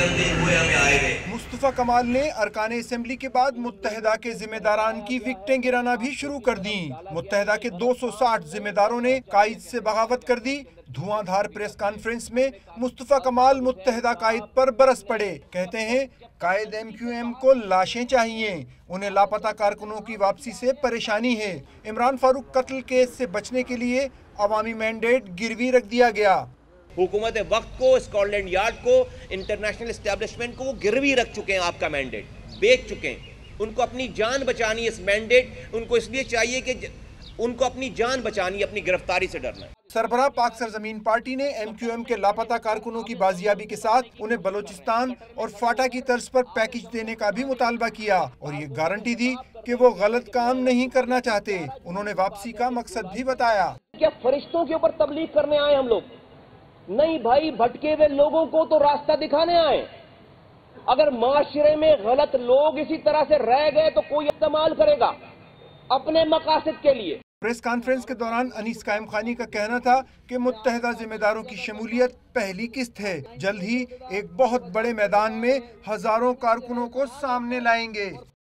चलते हुए हमें आए गए। मुस्तफा कमाल ने अरकान असेंबली के बाद मुत्तहिदा के जिम्मेदारान की विकटें गिराना भी शुरू कर दी। मुत्तहिदा के 260 जिम्मेदारों ने कायद से बगावत कर दी। धुआंधार प्रेस कॉन्फ्रेंस में मुस्तफा कमाल मुत्तहिदा कायद पर बरस पड़े। कहते हैं कायद MQM को लाशें चाहिए, उन्हें लापता कारकुनों की वापसी से परेशानी है। इमरान फारूक कत्ल केस से बचने के लिए अवामी मैंडेट गिरवी रख दिया गया। हुकूमत वक्त को, स्कॉटलैंड यार्ड को, इंटरनेशनल एस्टेब्लिशमेंट को वो गिरवी रख चुके हैं। आपका मैंडेट बेच चुके हैं। उनको अपनी जान बचानी है। इस मैंडेट उनको इसलिए चाहिए कि उनको अपनी जान बचानी है, अपनी गिरफ्तारी से डरना है। सरबराह पाक सरजमीन पार्टी ने MQM के लापता कारकुनों की बाजियाबी के साथ उन्हें बलोचिस्तान और फाटा की तर्ज पर पैकेज देने का भी मुतालबा किया और ये गारंटी दी कि वो गलत काम नहीं करना चाहते। उन्होंने वापसी का मकसद भी बताया। क्या फरिश्तों के ऊपर तबलीग करने आए हम लोग? नहीं भाई, भटके हुए लोगों को तो रास्ता दिखाने आए। अगर माशरे में गलत लोग इसी तरह से रह गए तो कोई इस्तेमाल करेगा अपने मकासद के लिए। प्रेस कॉन्फ्रेंस के दौरान अनीस कायम खानी का कहना था कि मुत्तहिदा जिम्मेदारों की शमूलियत पहली किस्त है। जल्द ही एक बहुत बड़े मैदान में हजारों कारकुनों को सामने लाएंगे।